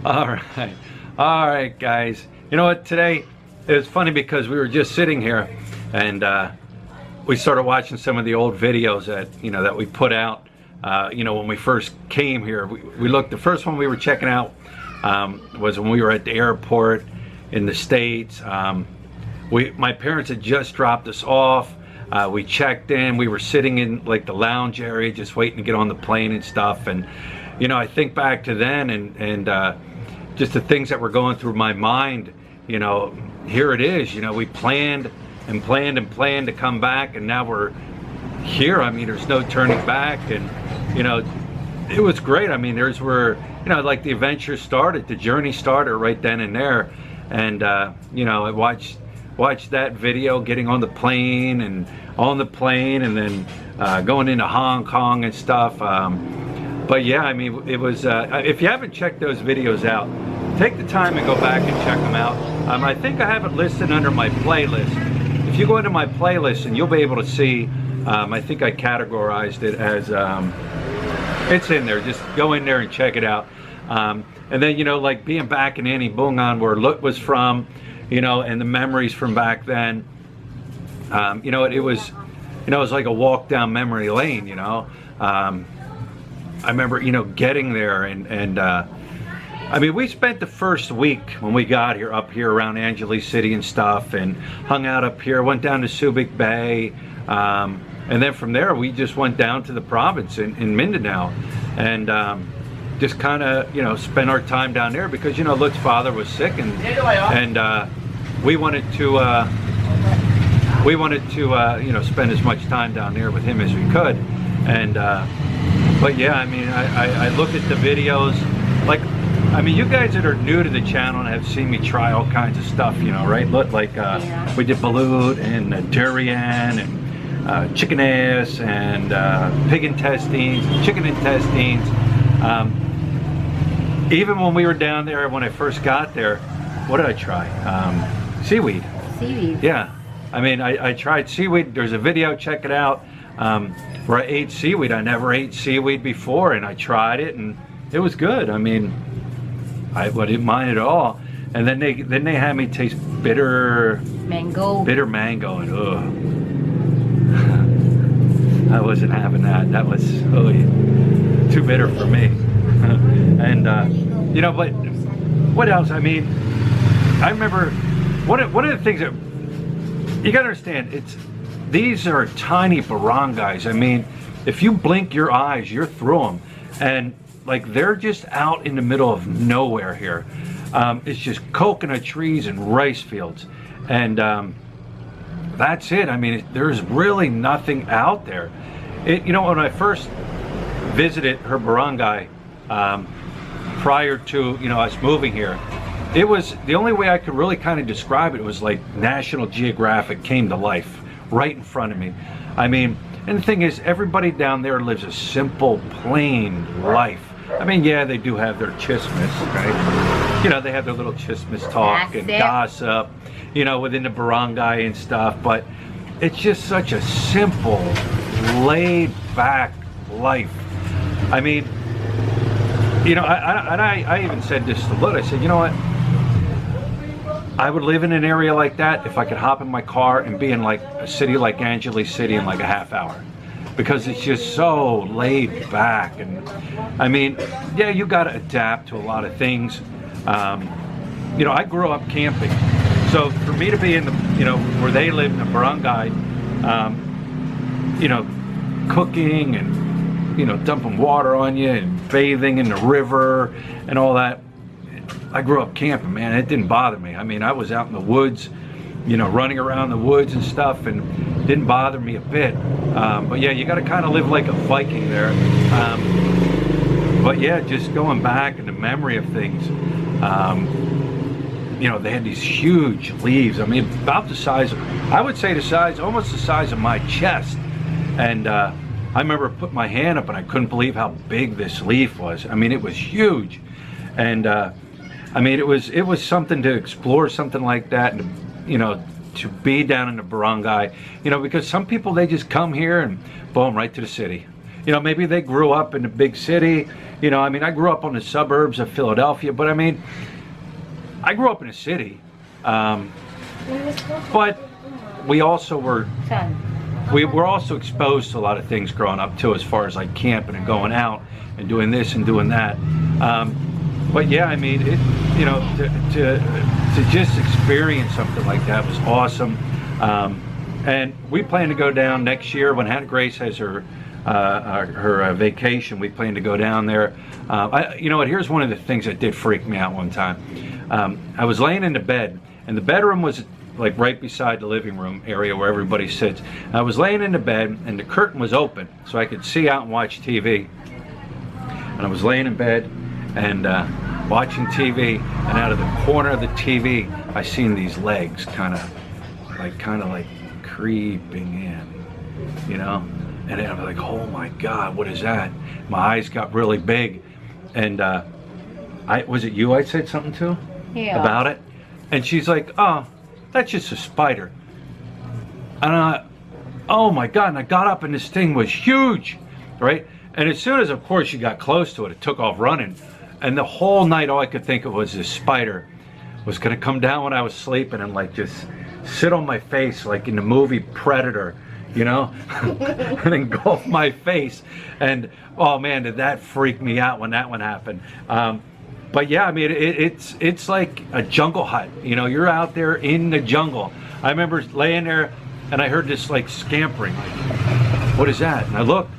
All right, guys. You know what? Today it was funny because we were just sitting here, and we started watching some of the old videos that we put out. When we first came here, we looked. The first one we were checking out was when we were at the airport in the States. My parents had just dropped us off. We checked in. We were sitting in like the lounge area, just waiting to get on the plane and stuff. And I think back to then, and just the things that were going through my mind. Here it is. We planned and planned and planned to come back, and now we're here. I mean, there's no turning back, and it was great. I mean, there's where like the adventure started, the journey started right then and there. And I watched that video, getting on the plane, and then going into Hong Kong and stuff. But yeah, I mean, it was, if you haven't checked those videos out, take the time and go back and check them out. I think I have it listed under my playlist. If you go into my playlist, and you'll be able to see, I think I categorized it as, it's in there. Just go in there and check it out. And then, like being back in Anibongan, where Lut was from, and the memories from back then, it was like a walk down memory lane. I remember, getting there, and I mean, we spent the first week when we got here, up here around Angeles City and stuff, and hung out up here, went down to Subic Bay, and then from there we just went down to the province in Mindanao, and just kind of, spent our time down there because, Lut's father was sick, and we wanted to, spend as much time down there with him as we could. And but yeah, I mean, I look at the videos, like, I mean, you guys that are new to the channel and have seen me try all kinds of stuff, right? Like we did balut and durian and chicken ass and pig intestines, chicken intestines. Even when we were down there, when I first got there, what did I try? Seaweed. Seaweed. Yeah. I mean, I tried seaweed. There's a video, check it out, where I ate seaweed. I never ate seaweed before, and I tried it, and it was good. I mean, I didn't mind at all. And then they had me taste bitter mango, and I wasn't having that. That was too bitter for me. And but what else? I mean, I remember one of the things that you gotta understand, these are tiny barangays. I mean, if you blink your eyes, you're through them, and like they're just out in the middle of nowhere here. It's just coconut trees and rice fields, and that's it. I mean, there's really nothing out there. When I first visited her barangay, prior to us moving here, it was the only way I could really kind of describe it. It was like National Geographic came to life right in front of me. I mean, and the thing is, everybody down there lives a simple, plain life. I mean, yeah, they do have their chismes, right? They have their little chismes talk and gossip, within the barangay and stuff, but it's just such a simple, laid-back life. I mean, I even said this to Lut. I said, you know what? I would live in an area like that if I could hop in my car and be in like a city like Angeles City in like a half hour, because it's just so laid back. And I mean, yeah, you got to adapt to a lot of things. I grew up camping, so for me to be in the where they live in the barangay, cooking and dumping water on you and bathing in the river and all that. I grew up camping, man. It didn't bother me. I mean, I was out in the woods, running around the woods and stuff, and it didn't bother me a bit. But yeah, you got to kind of live like a Viking there. But yeah, just going back in the memory of things, they had these huge leaves. I mean, about the size of, I would say almost the size of my chest. And I remember putting my hand up and I couldn't believe how big this leaf was. I mean, it was huge. And I mean, it was something to explore, something like that, and to be down in the barangay, because some people, they just come here and boom, right to the city. you know, maybe they grew up in a big city. You know, I mean, I grew up on the suburbs of Philadelphia, but I mean, I grew up in a city. But we also were also exposed to a lot of things growing up too, as far as like camping and going out and doing this and doing that. But yeah, I mean, it, you know, to just experience something like that was awesome. And we plan to go down next year when Hannah Grace has her vacation. We plan to go down there. You know what? Here's one of the things that did freak me out one time. I was laying in the bed, and the bedroom was like right beside the living room area where everybody sits. I was laying in the bed, and the curtain was open, so I could see out and watch TV. And I was laying in bed and watching TV, and out of the corner of the TV, I seen these legs kind of like creeping in, you know. And I was like, oh my God, what is that? My eyes got really big, and was it you I said something to? Yeah. About it? And she's like, oh, that's just a spider. And oh my God, and I got up and this thing was huge, right? And as soon as, of course, she got close to it, it took off running. And the whole night, all I could think of was this spider was gonna come down when I was sleeping and like just sit on my face like in the movie Predator, you know, and engulf my face. And oh man, did that freak me out when that one happened. But yeah, I mean, it's like a jungle hut. You know, you're out there in the jungle. I remember laying there and I heard this like scampering, like, what is that? And I looked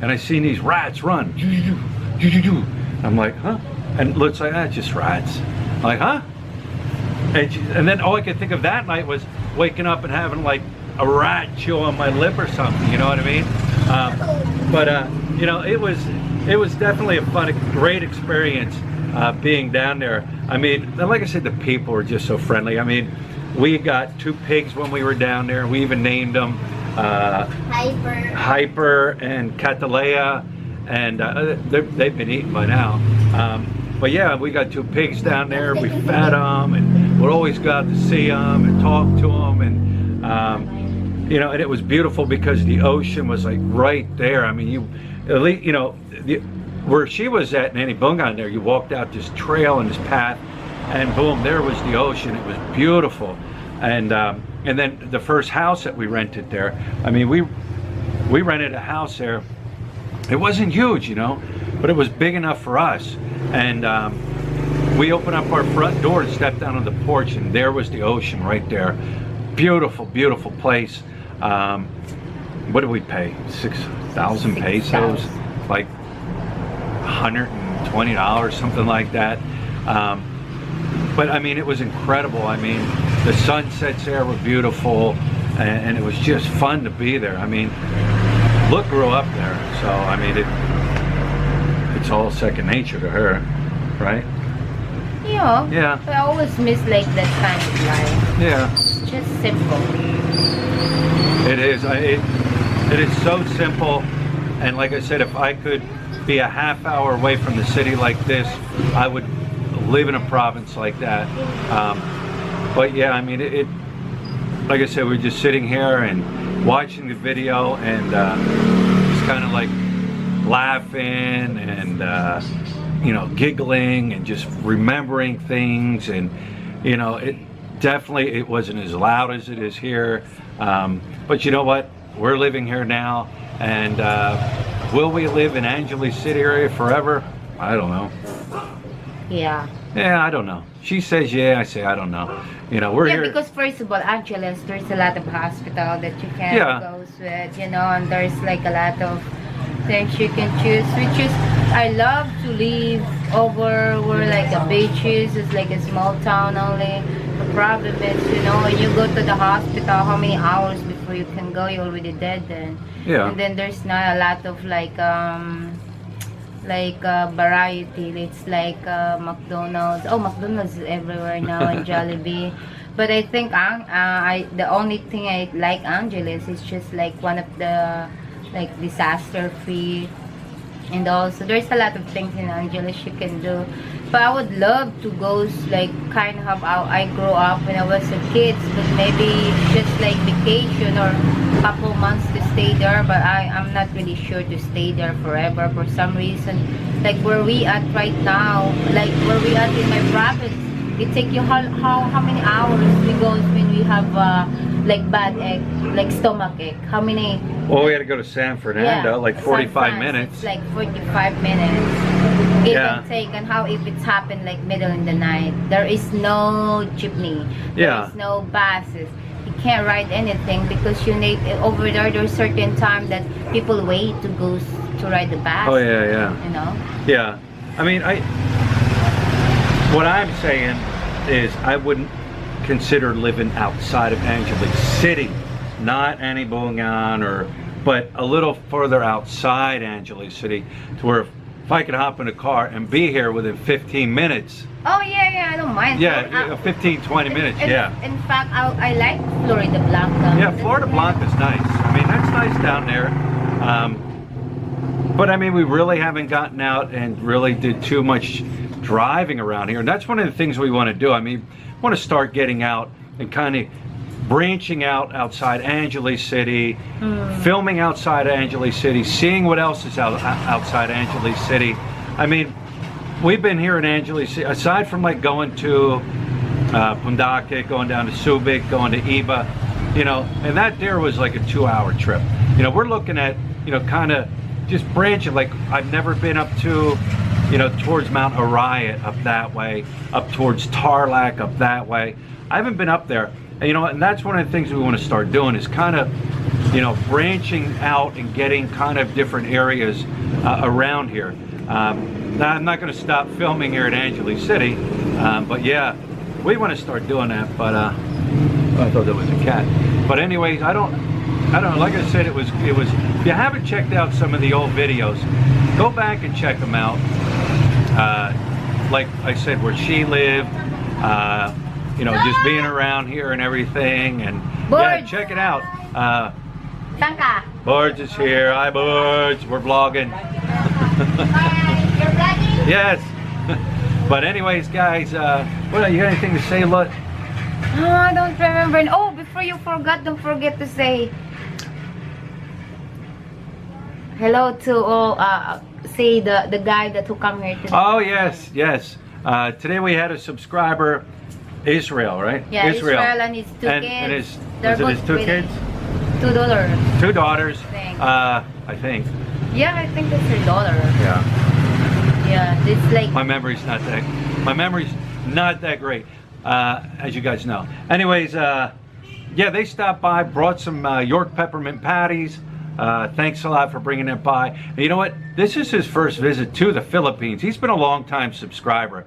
and I seen these rats run. I'm like, huh? And it looks like, that's just rats. I'm like, huh? And then all I could think of that night was waking up and having like a rat chew on my lip or something, you know what I mean? You know, it was definitely a fun, great experience being down there. I mean, and like I said, the people were just so friendly. I mean, we got 2 pigs when we were down there. We even named them Hyper and Catalea, and they've been eaten by now. But yeah, we got 2 pigs down there. We fed them, and we'd always go out to see them and talk to them, and you know, and it was beautiful because the ocean was like right there. I mean, at least, you know, where she was at in Anibongan there, you walked out this trail and this path, and boom, there was the ocean. It was beautiful. And then the first house that we rented there, I mean, we rented a house there. It wasn't huge, you know, but it was big enough for us. And we opened up our front door and stepped down on the porch, and there was the ocean right there. Beautiful, beautiful place. What did we pay? 6,000 pesos, like $120, something like that. But I mean, it was incredible. I mean, the sunsets there were beautiful, and it was just fun to be there. I mean, Look grew up there, so I mean, it's all second nature to her, right? Yeah. Yeah. I always miss like that kind of life. Yeah. It's just simple. It is. It is so simple, and like I said, if I could be a half hour away from the city like this, I would live in a province like that. But yeah, I mean, like I said, we're just sitting here and watching the video and just kind of like laughing and you know, giggling and just remembering things. And you know, it wasn't as loud as it is here, but you know what, we're living here now, and will we live in Angeles City area forever? I don't know. Yeah. Yeah, I don't know. She says yeah, I say I don't know. You know, we're here. Yeah, because first of all, Angeles, there's a lot of hospital that you can go with, you know, and there's like a lot of things you can choose. Which is, I love to live over where like the beaches is like a small town only. The problem is, you know, when you go to the hospital, how many hours before you can go? You're already dead then. Yeah. And then there's not a lot of like variety. It's like McDonald's. Oh, McDonald's is everywhere now, and Jollibee. But I think the only thing I like Angeles is just like one of the like disaster free, and also there's a lot of things in Angeles you can do. But I would love to go like kind of how I grew up when I was a kid, but maybe just like vacation or couple months to stay there, but I'm not really sure to stay there forever for some reason. Like where we at right now, like where we at in my province, it take you how many hours we go when we have like bad ache, like stomach ache? How many? Well, we had to go to San Fernando, Yeah, like 45 sometimes minutes. It's like 45 minutes. Give Yeah. and take, and how if it's happened like middle in the night, there is no jeepney, Yeah. there is no buses. You can't ride anything because you need over there. There's certain time that people wait to go to ride the bus. Oh yeah, yeah. You know. Yeah, I mean, what I'm saying is I wouldn't consider living outside of Angeles City, not Anibongan, but a little further outside Angeles City, to where if I could hop in a car and be here within 15 minutes. Oh yeah, I don't mind. Yeah, 15, 20 minutes, yeah. In fact, I like Florida Blanca. Yeah, Florida Blanca's nice. I mean, that's nice down there. But I mean, we really haven't gotten out and really did too much driving around here. And that's one of the things we want to do. I mean, we want to start getting out and kind of branching out outside Angeles City, filming outside Angeles City, seeing what else is outside Angeles City. I mean, we've been here in Angeles City, aside from like going to Pundakit, going down to Subic, going to Iba, you know, and that there was like a 2-hour trip. You know, we're looking at, you know, kind of just branching. Like I've never been up to, you know, towards Mount Arayat up that way, up towards Tarlac up that way. I haven't been up there. And, you know, and that's one of the things we want to start doing is kind of, you know, branching out and getting kind of different areas around here. Now, I'm not going to stop filming here at Angeles City, but yeah, we want to start doing that. But I thought that was a cat. But anyways, I don't know. Like I said, it was. If you haven't checked out some of the old videos, go back and check them out. Like I said, where she lived. You know, just being around here and everything, and yeah, check it out. Tanka. Borge is here. Hi, Borge. We're vlogging. You're vlogging? Yes. But anyways, guys, what, you got anything to say, Lut? Oh, I don't remember. Oh, before you forgot, don't forget to say hello to all. Say the guy that who come here today. Oh yes, yes. Today we had a subscriber. Israel, right? Yeah, Israel and his two kids. And his, They're was it his two both kids? Two daughters. Two daughters. I think. Yeah, I think that's her daughter. Yeah. Yeah, it's like. My memory's not that great, as you guys know. Anyways, yeah, they stopped by, brought some York peppermint patties. Thanks a lot for bringing it by. And you know what? This is his first visit to the Philippines. He's been a long-time subscriber,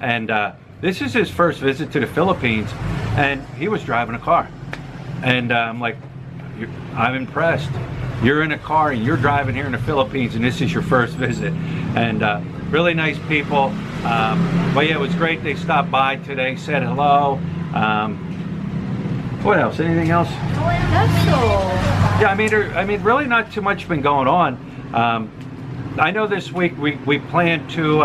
and this is his first visit to the Philippines, and he was driving a car. And I'm like, I'm impressed. You're in a car and you're driving here in the Philippines, and this is your first visit. And really nice people. But yeah, it was great. They stopped by today, said hello. What else? Anything else? That's all. Yeah, I mean, really not too much been going on. I know this week we plan to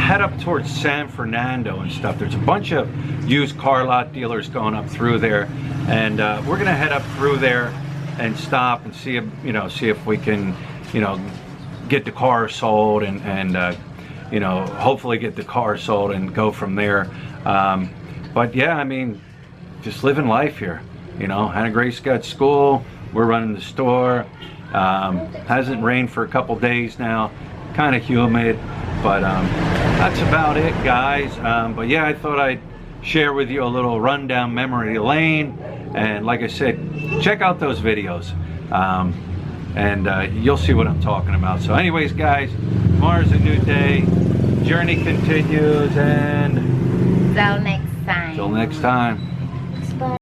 head up towards San Fernando and stuff. There's a bunch of used car lot dealers going up through there, and we're gonna head up through there and stop and see if, you know, see if we can, you know, get the car sold and you know, hopefully get the car sold and go from there. But yeah, I mean, just living life here. You know, Hannah Grace got school. We're running the store. Hasn't rained for a couple days now. Kind of humid. But that's about it, guys. But yeah, I thought I'd share with you a little rundown memory lane. And like I said, check out those videos. And you'll see what I'm talking about. So anyways, guys, tomorrow's a new day. Journey continues, and Till next time. till next time.